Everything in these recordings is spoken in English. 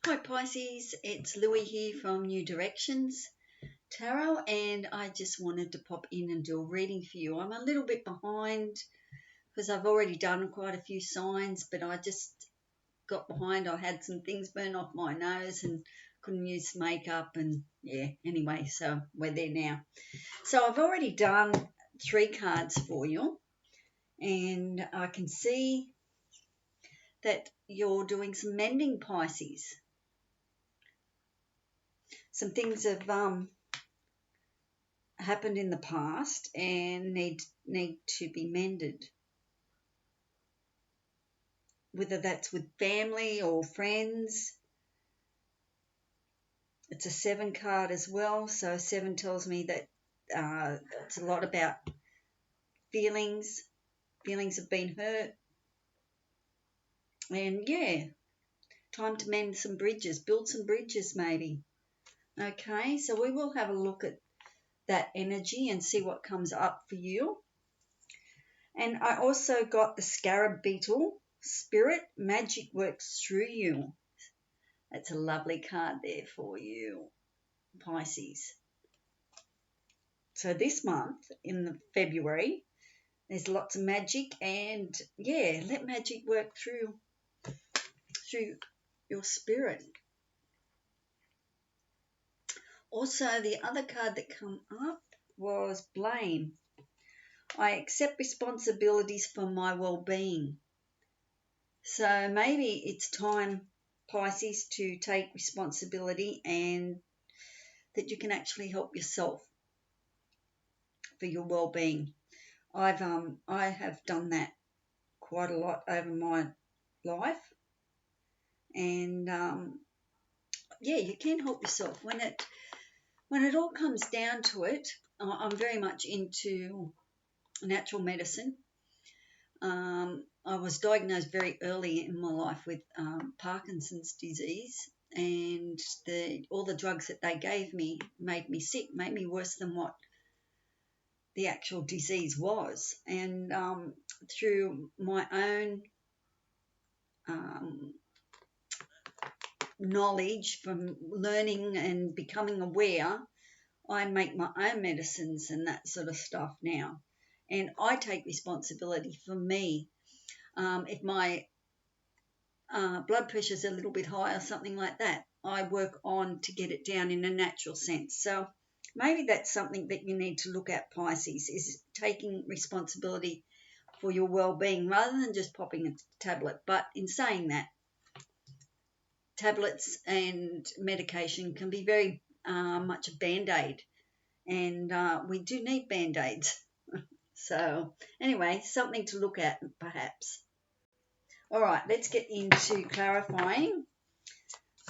Hi Pisces, it's Louie here from New Directions Tarot, and I just wanted to pop in and do a reading for you. I'm a little bit behind because I've already done quite a few signs, but I just got behind. I had some things burn off my nose and couldn't use makeup, and yeah, anyway, so we're there now. So I've already done 3 cards for you, and I can see that you're doing some mending, Pisces. Some things have happened in the past and need to be mended, whether that's with family or friends. It's a 7 card as well, so 7 tells me that it's a lot about feelings have been hurt, and yeah, time to mend some bridges, build some bridges maybe. Okay, so we will have a look at that energy and see what comes up for you. And I also got the scarab beetle spirit. Magic works through you. That's a lovely card there for you, Pisces. So this month in February, there's lots of magic, and yeah, let magic work through your spirit. Also, the other card that came up was blame. I accept responsibilities for my well-being. So maybe it's time, Pisces, to take responsibility and that you can actually help yourself for your well-being. I have done that quite a lot over my life, and yeah, you can help yourself when it all comes down to it. I'm very much into natural medicine. I was diagnosed very early in my life with Parkinson's disease, and all the drugs that they gave me made me sick, made me worse than what the actual disease was. And through my own knowledge from learning and becoming aware, I make my own medicines and that sort of stuff now. And I take responsibility for me. If my blood pressure is a little bit high or something like that, I work on to get it down in a natural sense. So maybe that's something that you need to look at, Pisces, is taking responsibility for your well-being rather than just popping a tablet. But in saying that, tablets and medication can be very much a band-aid, and we do need band-aids. So anyway, something to look at perhaps. All right, let's get into clarifying.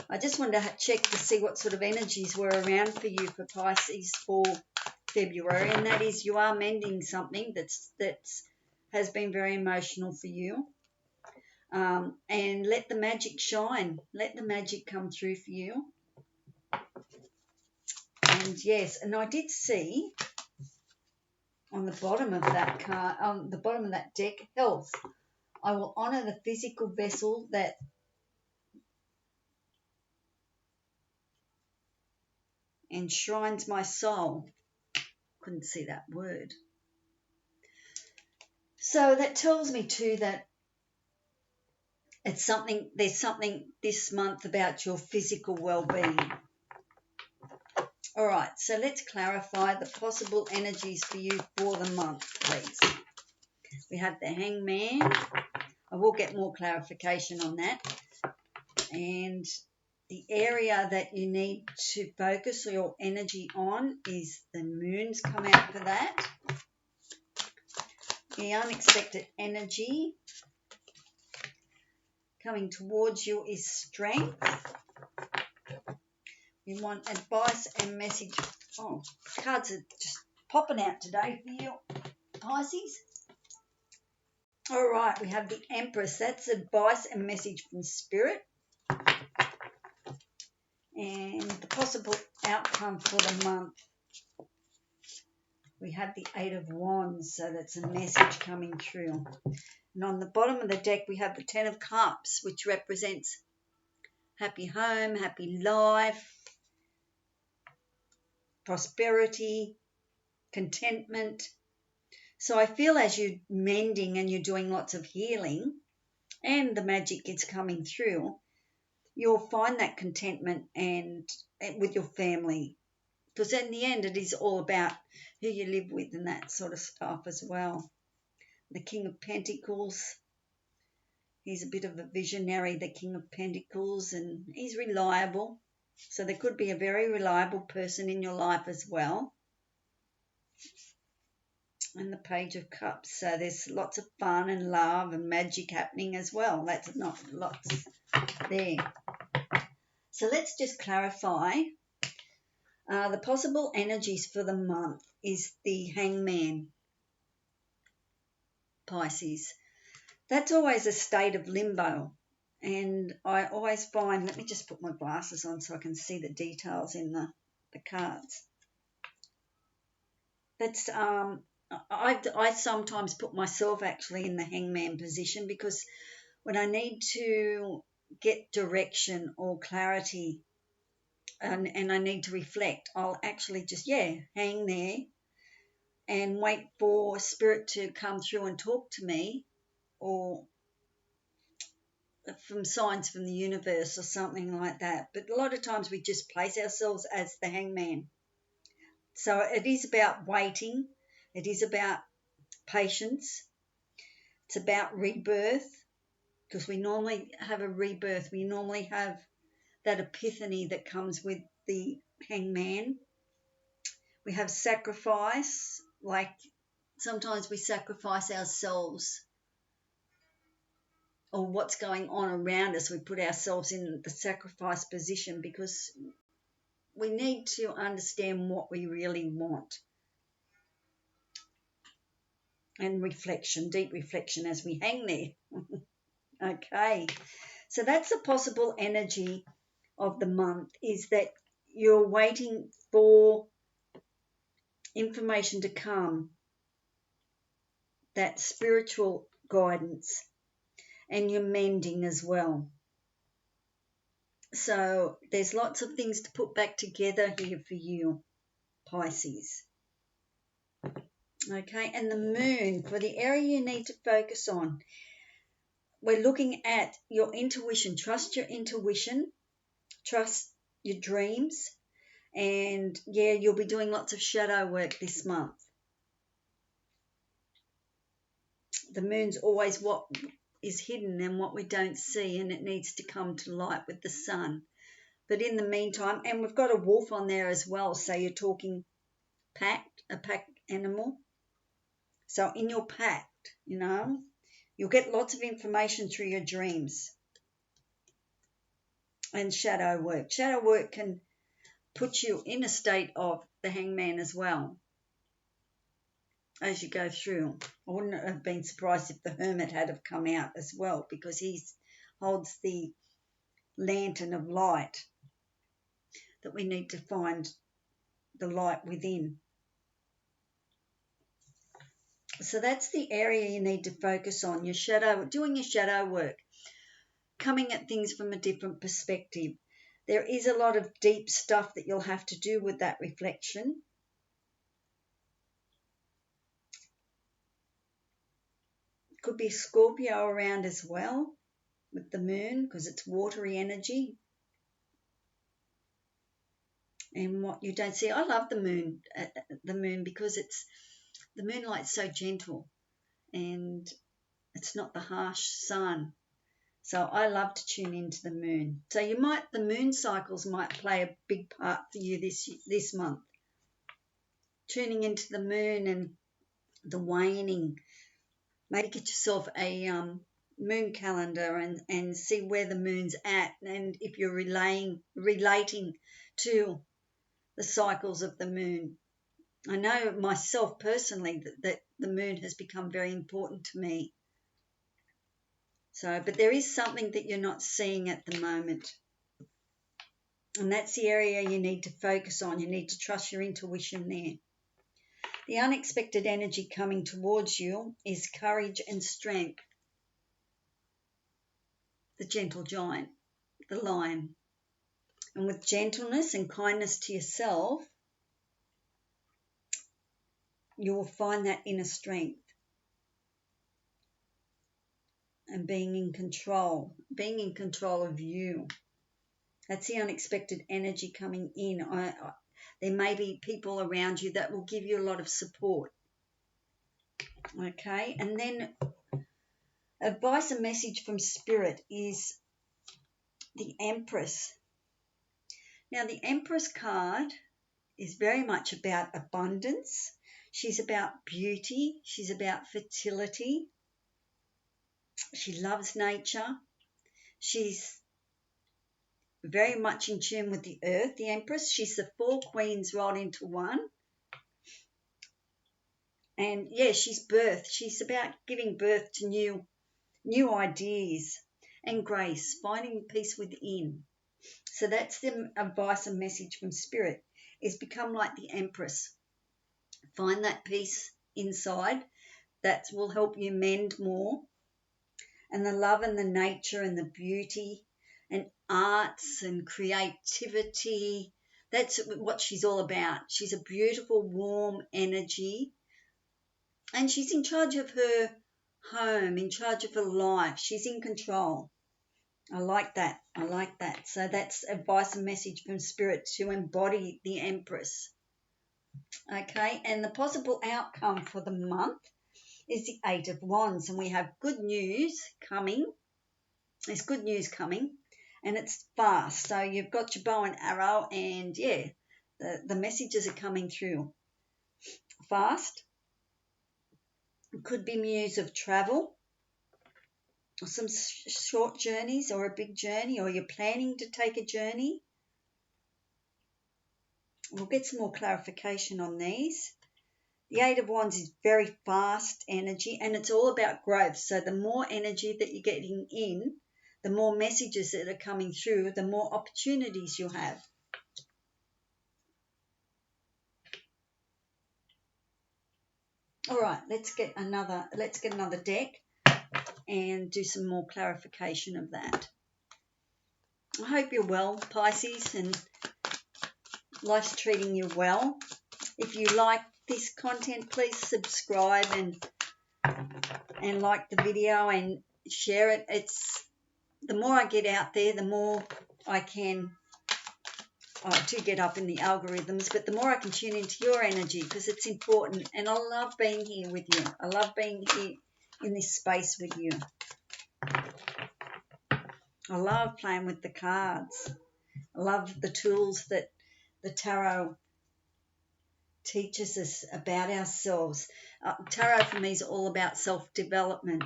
I just wanted to check to see what sort of energies were around for you for Pisces for February, and that is you are mending something that's has been very emotional for you. And let the magic shine. Let the magic come through for you. And yes, and I did see on the bottom of that card, on the bottom of that deck, health. I will honour the physical vessel that enshrines my soul. Couldn't see that word. So that tells me too that there's something this month about your physical well-being. All right, so let's clarify the possible energies for you for the month, please. We have the hangman. I will get more clarification on that. And the area that you need to focus your energy on is the moon's come out for that. The unexpected energy coming towards you is strength. We want advice and message. Oh, cards are just popping out today for you, Pisces. All right, we have the Empress. That's advice and message from Spirit. And the possible outcome for the month. We have the 8 of Wands, so that's a message coming through. And on the bottom of the deck, we have the 10 of Cups, which represents happy home, happy life, prosperity, contentment. So I feel as you're mending and you're doing lots of healing and the magic is coming through, you'll find that contentment and with your family. Because in the end, it is all about who you live with and that sort of stuff as well. The King of Pentacles, he's a bit of a visionary, the King of Pentacles, and he's reliable. So there could be a very reliable person in your life as well. And the Page of Cups. So there's lots of fun and love and magic happening as well. That's not lots there. So let's just clarify. The possible energies for the month is the Hangman, Pisces. That's always a state of limbo. And I always find, let me just put my glasses on so I can see the details in the cards. That's I sometimes put myself actually in the Hangman position, because when I need to get direction or clarity and I need to reflect, I'll actually just, hang there and wait for spirit to come through and talk to me, or from signs from the universe or something like that. But a lot of times we just place ourselves as the Hangman. So it is about waiting. It is about patience. It's about rebirth, because we normally have a rebirth. We normally have that epiphany that comes with the Hangman. We have sacrifice, like sometimes we sacrifice ourselves or what's going on around us. We put ourselves in the sacrifice position because we need to understand what we really want. And reflection, deep reflection as we hang there. Okay, so that's the possible energy of the month, is that you're waiting for information to come, that spiritual guidance, and you're mending as well. So there's lots of things to put back together here for you, Pisces. Okay, and the moon, for the area you need to focus on, we're looking at your intuition. Trust your intuition, trust your dreams, and you'll be doing lots of shadow work this month. The moon's always what is hidden and what we don't see, and it needs to come to light with the sun. But in the meantime, and we've got a wolf on there as well, so you're talking a pack animal. So in your pact, you'll get lots of information through your dreams. And shadow work. Shadow work can put you in a state of the Hangman as well as you go through. I wouldn't have been surprised if the Hermit had have come out as well, because he holds the lantern of light, that we need to find the light within. So that's the area you need to focus on, doing your shadow work, coming at things from a different perspective. There is a lot of deep stuff that you'll have to do with that reflection. Could be Scorpio around as well with the moon, because it's watery energy. And what you don't see, I love the moon because the moonlight's so gentle and it's not the harsh sun. So I love to tune into the moon. So the moon cycles might play a big part for you this month. Tuning into the moon and the waning. Maybe get yourself a moon calendar and see where the moon's at, and if you're relating to the cycles of the moon. I know myself personally that the moon has become very important to me. So, but there is something that you're not seeing at the moment. And that's the area you need to focus on. You need to trust your intuition there. The unexpected energy coming towards you is courage and strength. The gentle giant. the line. And with gentleness and kindness to yourself, you will find that inner strength and being in control of you. That's the unexpected energy coming in. There may be people around you that will give you a lot of support. Okay, and then advice and message from Spirit is the Empress. Now, the Empress card is very much about abundance. She's about beauty. She's about fertility. She loves nature. She's very much in tune with the earth, the Empress. She's the four queens rolled into one. And yeah, she's birth. She's about giving birth to new ideas and grace, finding peace within. So that's the advice and message from Spirit, is become like the Empress. Find that peace inside. That will help you mend more. And the love and the nature and the beauty and arts and creativity, that's what she's all about. She's a beautiful, warm energy. And she's in charge of her home, in charge of her life. She's in control. I like that. So that's advice and message from Spirit to embody the Empress. Okay, and the possible outcome for the month is the Eight of Wands, and we have good news coming. There's good news coming, and it's fast. So you've got your bow and arrow, and yeah, the messages are coming through fast. It could be news of travel, or some short journeys, or a big journey, or you're planning to take a journey. We'll get some more clarification on these. The Eight of Wands is very fast energy, and it's all about growth. So the more energy that you're getting in, the more messages that are coming through, the more opportunities you have. All right, let's get another deck and do some more clarification of that. I hope you're well, Pisces, and life's treating you well. If you like this content, please subscribe and like the video and share it. It's the more I get out there, the more I can to get up in the algorithms, but the more I can tune into your energy, because it's important. And I love being here with you. I love being here in this space with you. I love playing with the cards. I love the tools that the tarot teaches us about ourselves. Tarot for me is all about self-development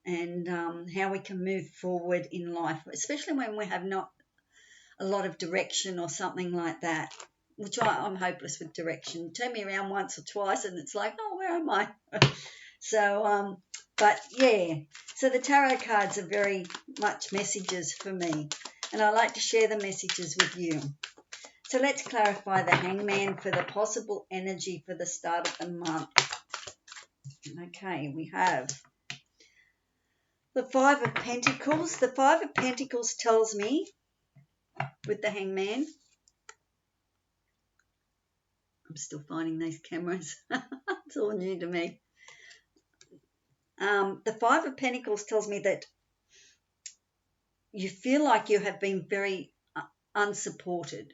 and how we can move forward in life, especially when we have not a lot of direction or something like that, which I'm hopeless with direction. Turn me around once or twice and it's like, oh, where am I? So, but yeah, so the tarot cards are very much messages for me, and I like to share the messages with you. So let's clarify the Hangman for the possible energy for the start of the month. Okay, we have the Five of Pentacles. The Five of Pentacles tells me, with the Hangman, I'm still finding these cameras. It's all new to me. The Five of Pentacles tells me that you feel like you have been very unsupported.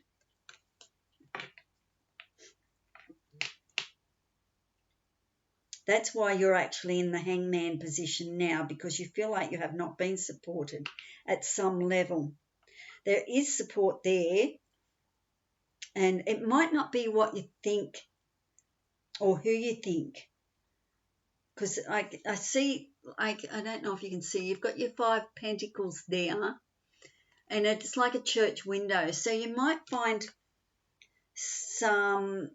That's why you're actually in the Hangman position now, because you feel like you have not been supported at some level. There is support there, and it might not be what you think or who you think. Because I see, I don't know if you can see, you've got your Five Pentacles there, and it's like a church window. So you might find some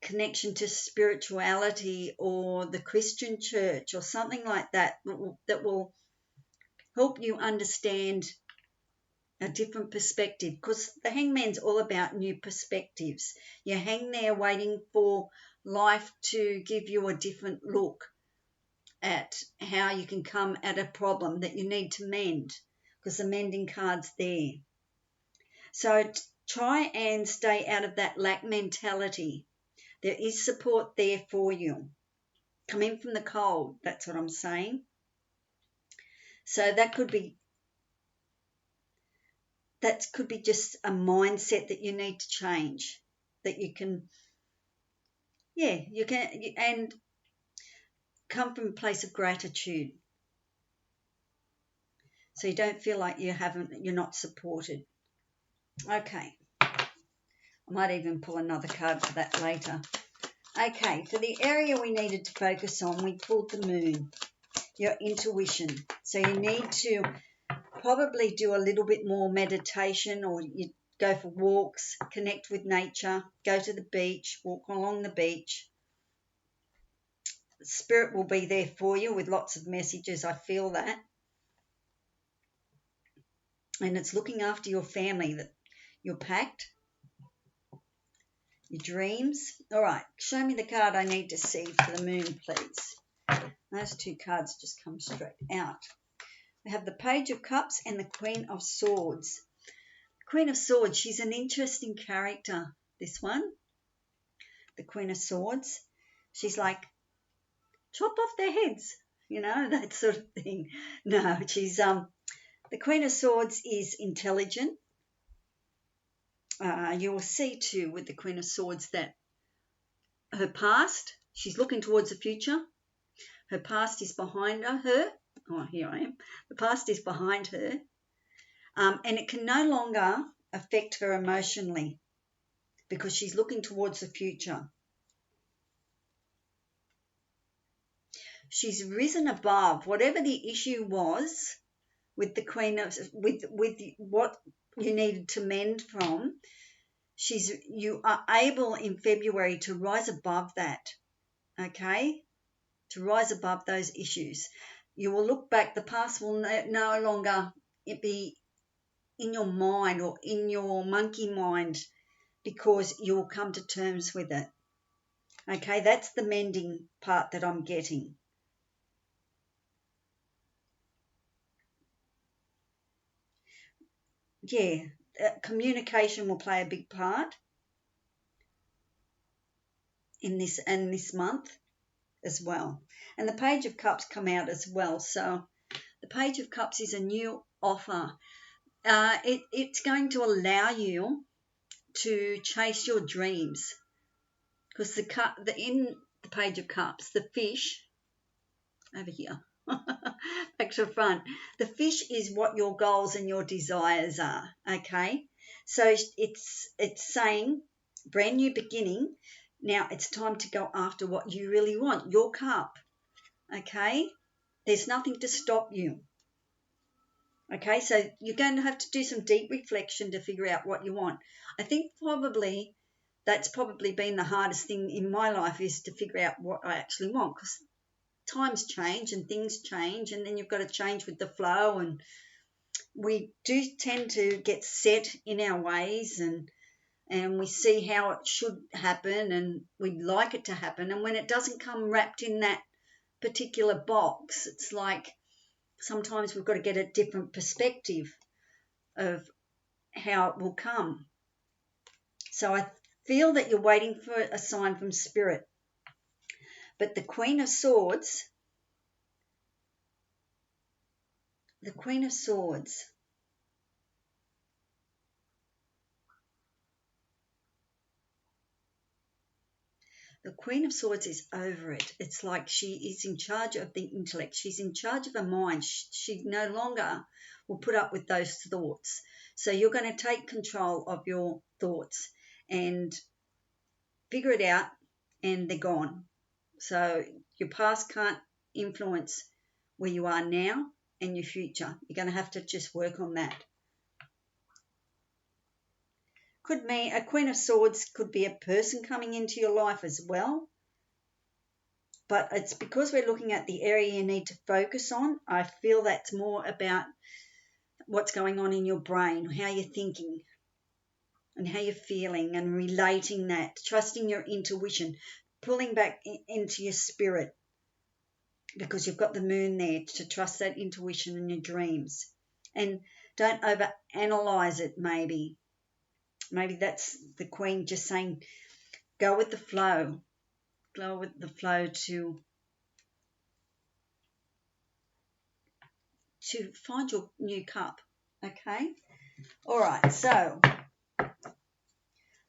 connection to spirituality or the Christian church or something like that that will help you understand a different perspective, because the Hangman's all about new perspectives. You hang there waiting for life to give you a different look at how you can come at a problem that you need to mend, because the mending card's there. So try and stay out of that lack mentality. There is support there for you. Come in from the cold, that's what I'm saying. So that could be just a mindset that you need to change, that you can, and come from a place of gratitude. So you don't feel like you're not supported. Okay. I might even pull another card for that later. Okay, for the area we needed to focus on, we pulled the moon, your intuition. So you need to probably do a little bit more meditation, or you go for walks, connect with nature, go to the beach, walk along the beach. Spirit will be there for you with lots of messages. I feel that. And it's looking after your family, that you're packed, your dreams. All right, show me the card I need to see for the moon, please. Those two cards just come straight out. We have the Page of Cups and the Queen of Swords. Queen of Swords, she's an interesting character, this one. The Queen of Swords. She's like, chop off their heads, that sort of thing. No, she's the Queen of Swords is intelligent. You will see too with the Queen of Swords that her past, she's looking towards the future. Her past is behind her. Oh, here I am. The past is behind her. And it can no longer affect her emotionally because she's looking towards the future. She's risen above whatever the issue was with the Queen of, with what you needed to mend from. You are able in February to rise above that, okay? To rise above those issues. You will look back, the past will no longer be in your mind or in your monkey mind, because you will come to terms with it. Okay, that's the mending part that I'm getting. Yeah, communication will play a big part in this month as well. And the Page of Cups come out as well. So the Page of Cups is a new offer. It's going to allow you to chase your dreams, because in the Page of Cups, the fish over here, back to the front, the fish is what your goals and your desires are. Okay, so it's saying brand new beginning. Now it's time to go after what you really want, your cup. Okay, there's nothing to stop you. Okay, so you're going to have to do some deep reflection to figure out what you want. I think that's probably been the hardest thing in my life, is to figure out what I actually want, because times change and things change, and then you've got to change with the flow, and we do tend to get set in our ways, and we see how it should happen, and we'd like it to happen, and when it doesn't come wrapped in that particular box, it's like sometimes we've got to get a different perspective of how it will come. So I feel that you're waiting for a sign from Spirit. But the Queen of Swords, the Queen of Swords, the Queen of Swords is over it. It's like she is in charge of the intellect. She's in charge of her mind. She no longer will put up with those thoughts. So you're going to take control of your thoughts and figure it out, and they're gone. So your past can't influence where you are now and your future. You're going to have to just work on that. Could mean a Queen of Swords could be a person coming into your life as well. But it's because we're looking at the area you need to focus on. I feel that's more about what's going on in your brain, how you're thinking and how you're feeling, and relating that, trusting your intuition, pulling back into your spirit, because you've got the moon there to trust that intuition and your dreams. And Don't overanalyze it, maybe. Maybe that's the Queen just saying, go with the flow. Go with the flow to find your new cup, okay? All right, so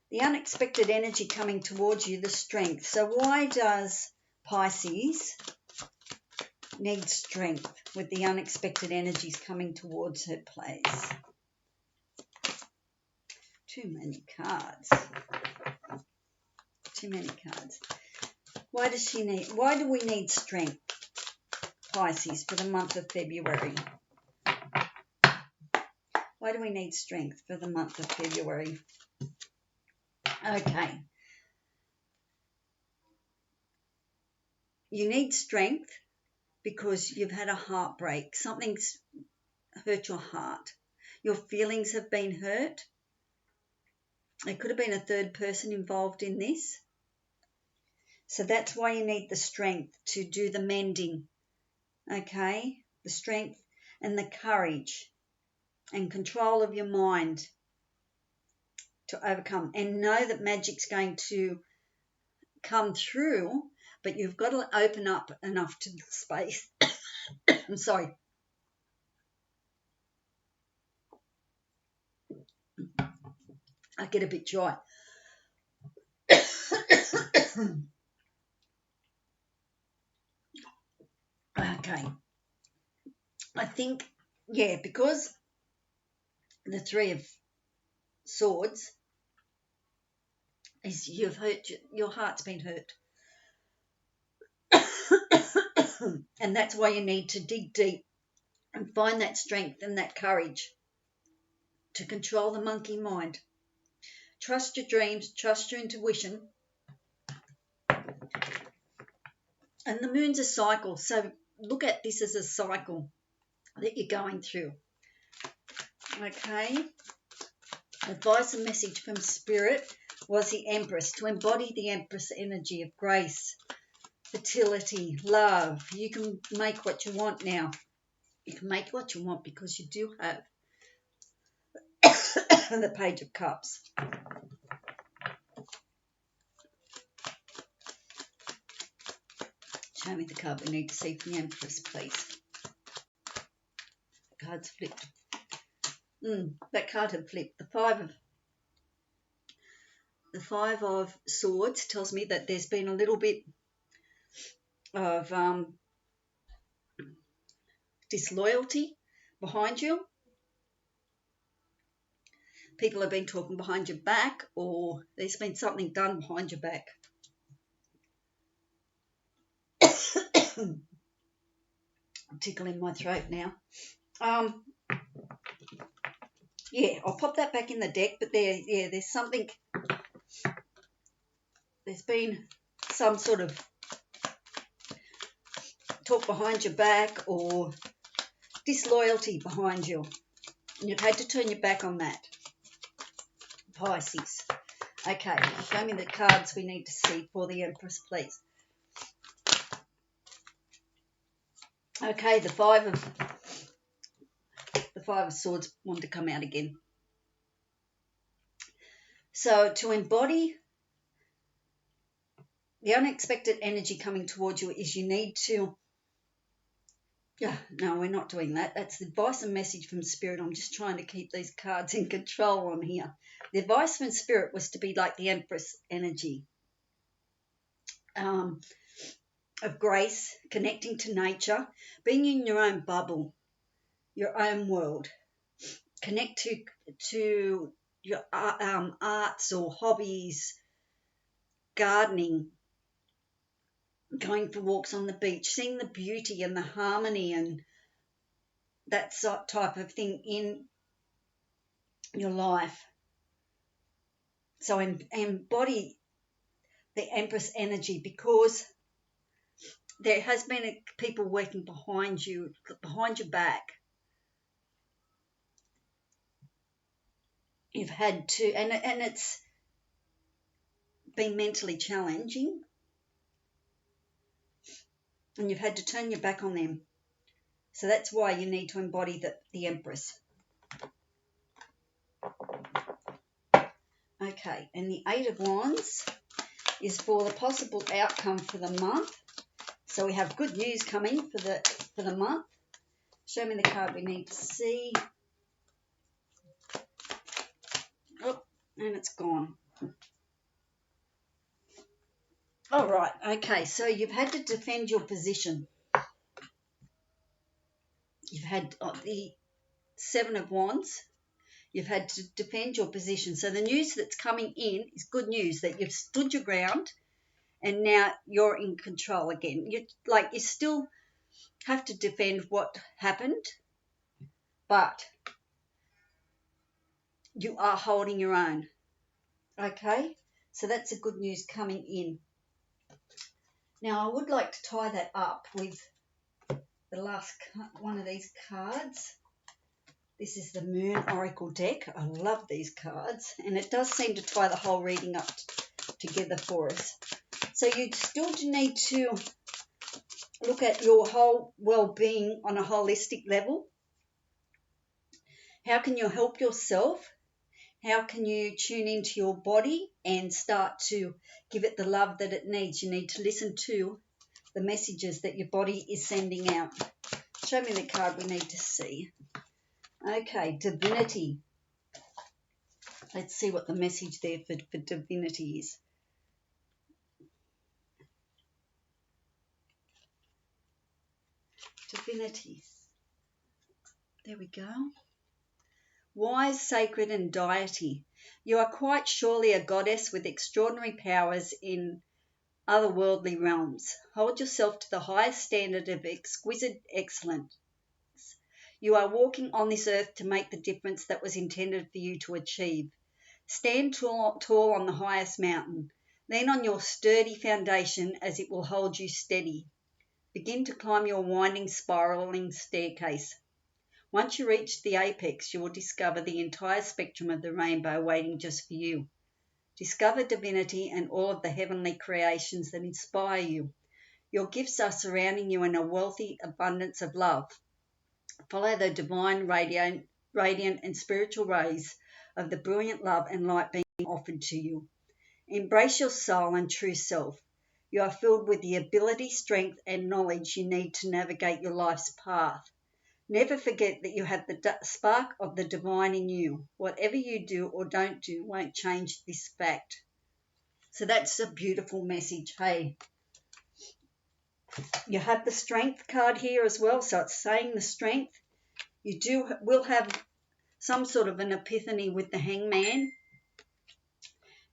the unexpected energy coming towards you, the strength. So why does Pisces need strength with the unexpected energies coming towards her place? Too many cards. Too many cards. Why do we need strength, Pisces, for the month of February? Why do we need strength for the month of February? Okay. You need strength because you've had a heartbreak. Something's hurt your heart. Your feelings have been hurt. There could have been a third person involved in this. So that's why you need the strength to do the mending. Okay? The strength and the courage and control of your mind to overcome. And know that magic's going to come through, but you've got to open up enough to the space. I'm sorry. I get a bit dry. Okay. I think, yeah, because the Three of Swords is you've hurt, your heart's been hurt. And that's why you need to dig deep and find that strength and that courage to control the monkey mind. Trust your dreams, trust your intuition. And the moon's a cycle, so look at this as a cycle that you're going through. Okay? Advice and message from Spirit was the Empress, to embody the Empress energy of grace, fertility, love. You can make what you want now. You can make what you want because you do have the Page of Cups. Show me the card we need to see from the Empress, please. The card's flipped. That card had flipped. The Five of Swords tells me that there's been a little bit of disloyalty behind you. People have been talking behind your back, or there's been something done behind your back. I'm tickling my throat now. Yeah, I'll pop that back in the deck, but there's something. There's been some sort of talk behind your back or disloyalty behind you. And you've had to turn your back on that. Pisces. Okay, show me the cards we need to see for the Empress, please. Okay, the Five of Swords want to come out again. So to embody the unexpected energy coming towards you is you need to... no, we're not doing that. That's the advice and message from Spirit. I'm just trying to keep these cards in control on here. The advice from Spirit was to be like the Empress energy of grace, connecting to nature, being in your own bubble, your own world. Connect to your arts or hobbies, gardening, going for walks on the beach, seeing the beauty and the harmony and that type of thing in your life. So embody the Empress energy, because there has been people working behind you, behind your back. You've had to, and it's been mentally challenging, and you've had to turn your back on them. So that's why you need to embody the Empress. Okay, and the Eight of Wands is for the possible outcome for the month. So we have good news coming for the month. Show me the card we need to see. Oh, and it's gone. All right, okay, so you've had to defend your position. You've had the Seven of Wands. You've had to defend your position. So the news that's coming in is good news, that you've stood your ground and now you're in control again. You still have to defend what happened, but you are holding your own. Okay, so that's a good news coming in. Now I would like to tie that up with the last one of these cards. This is the Moon Oracle deck. I love these cards, and it does seem to tie the whole reading up together for us. So you still need to look at your whole well-being on a holistic level. How can you help yourself? How can you tune into your body and start to give it the love that it needs? You need to listen to the messages that your body is sending out. Show me the card we need to see. Okay, Divinity. Let's see what the message there for Divinity is. Divinity. There we go. Wise, sacred, and deity. You are quite surely a goddess with extraordinary powers in otherworldly realms. Hold yourself to the highest standard of exquisite excellence. You are walking on this earth to make the difference that was intended for you to achieve. Stand tall on the highest mountain. Lean on your sturdy foundation as it will hold you steady. Begin to climb your winding, spiraling staircase. Once you reach the apex, you will discover the entire spectrum of the rainbow waiting just for you. Discover divinity and all of the heavenly creations that inspire you. Your gifts are surrounding you in a wealthy abundance of love. Follow the divine, radiant and spiritual rays of the brilliant love and light being offered to you. Embrace your soul and true self. You are filled with the ability, strength, and knowledge you need to navigate your life's path. Never forget that you have the spark of the divine in you. Whatever you do or don't do won't change this fact. So that's a beautiful message, hey. You have the Strength card here as well, so it's saying the strength. You will have some sort of an epiphany with the Hangman.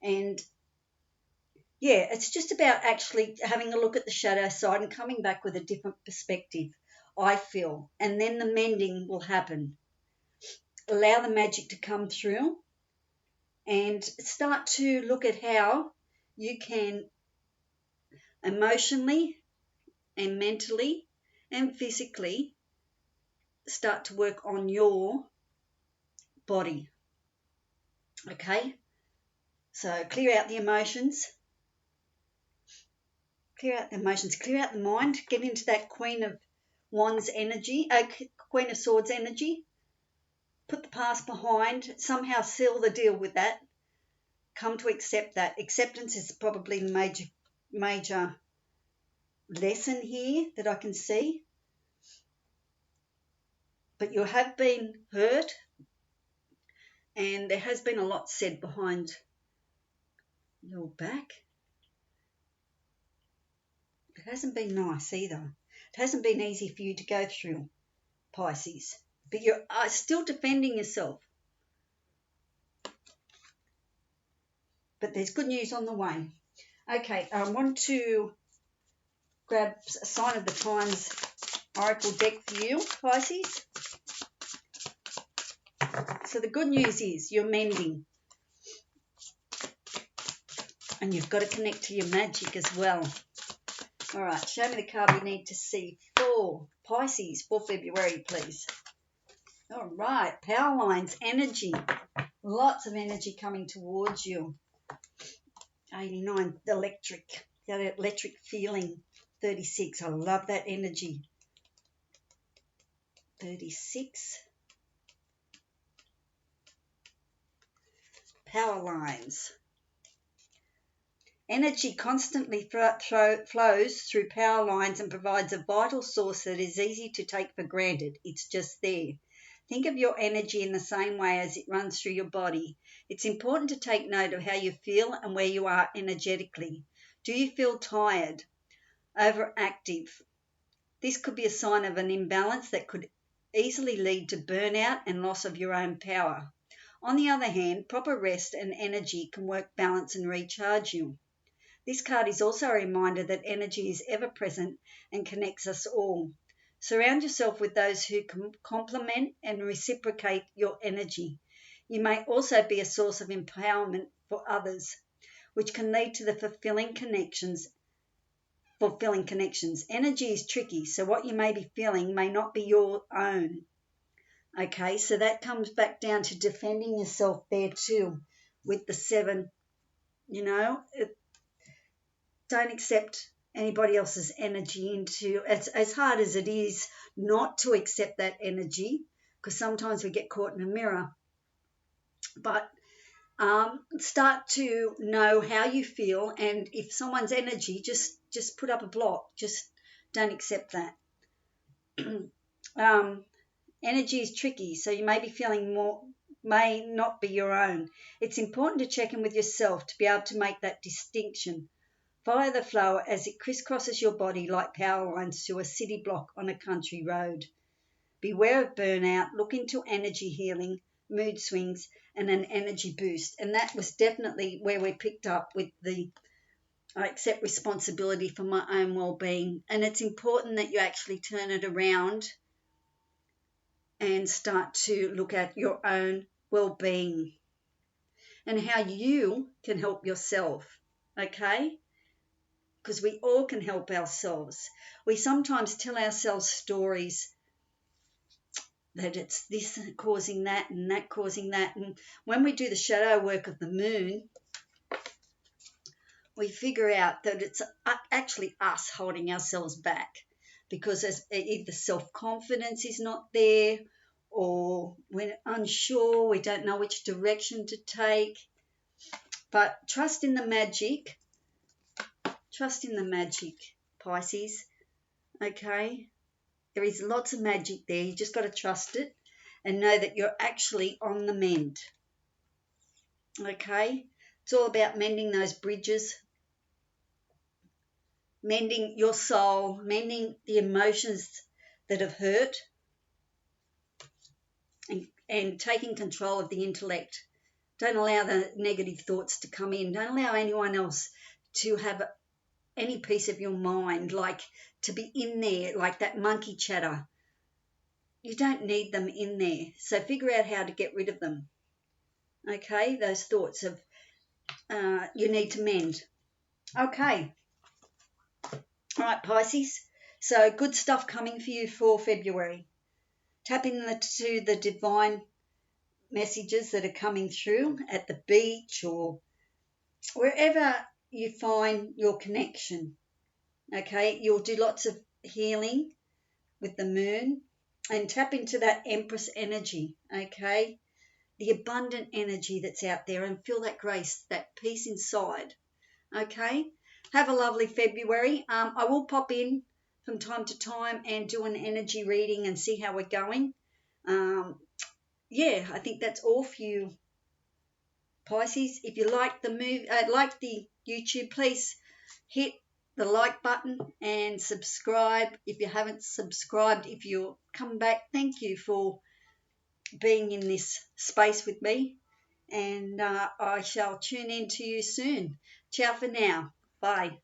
And yeah, it's just about actually having a look at the shadow side and coming back with a different perspective, I feel. And then the mending will happen. Allow the magic to come through and start to look at how you can emotionally and mentally and physically start to work on your body. Okay? So clear out the emotions. Clear out the mind, get into that Queen of Wands energy, Queen of Swords energy. Put the past behind, somehow seal the deal with that. Come to accept that. Acceptance is probably the major lesson here that I can see. But you have been hurt, and there has been a lot said behind your back. It hasn't been nice either. It hasn't been easy for you to go through, Pisces. But you are still defending yourself. But there's good news on the way. Okay, I want to grab a Sign of the Times Oracle deck for you, Pisces. So the good news is you're mending. And you've got to connect to your magic as well. All right, show me the card we need to see for Pisces for February, please. All right, power lines, energy. Lots of energy coming towards you. 89, electric. That electric feeling. 36, I love that energy. 36. power lines. Energy constantly flows through power lines and provides a vital source that is easy to take for granted. It's just there. Think of your energy in the same way as it runs through your body. It's important to take note of how you feel and where you are energetically. Do you feel tired, overactive? This could be a sign of an imbalance that could easily lead to burnout and loss of your own power. On the other hand, proper rest and energy can work balance and recharge you. This card is also a reminder that energy is ever present and connects us all. Surround yourself with those who complement and reciprocate your energy. You may also be a source of empowerment for others, which can lead to the fulfilling connections. Energy is tricky, so what you may be feeling may not be your own. Okay, so that comes back down to defending yourself there too with the 7. Don't accept anybody else's energy into as hard as it is not to accept that energy, because sometimes we get caught in a mirror, but start to know how you feel, and if someone's energy, just put up a block. Just don't accept that. Energy is tricky, so you may be feeling may not be your own. It's important to check in with yourself to be able to make that distinction. Follow the flow as it crisscrosses your body like power lines through a city block on a country road. Beware of burnout. Look into energy healing, mood swings, and an energy boost. And that was definitely where we picked up with the I accept responsibility for my own well-being. And it's important that you actually turn it around and start to look at your own well-being and how you can help yourself, okay? Because we all can help ourselves. We sometimes tell ourselves stories that it's this causing that and that causing that. And when we do the shadow work of the moon, we figure out that it's actually us holding ourselves back, because either self-confidence is not there, or we're unsure, we don't know which direction to take. But trust in the magic. Trust in the magic, Pisces. Okay? There is lots of magic there. You just got to trust it and know that you're actually on the mend. Okay? It's all about mending those bridges, mending your soul, mending the emotions that have hurt, and taking control of the intellect. Don't allow the negative thoughts to come in. Don't allow anyone else to have any piece of your mind, like to be in there, like that monkey chatter. You don't need them in there. So figure out how to get rid of them. Okay, those thoughts of you need to mend. Okay. All right, Pisces. So good stuff coming for you for February. Tap into the divine messages that are coming through at the beach or wherever you find your connection. Okay, you'll do lots of healing with the moon, and tap into that empress energy, okay, the abundant energy that's out there, and feel that grace, that peace inside. Okay, have a lovely February. I will pop in from time to time and do an energy reading and see how we're going. Yeah, I think that's all for you, Pisces. If you like the YouTube, please hit the like button and subscribe if you haven't subscribed. If you'll come back, thank you for being in this space with me, and I shall tune in to you soon. Ciao for now. Bye.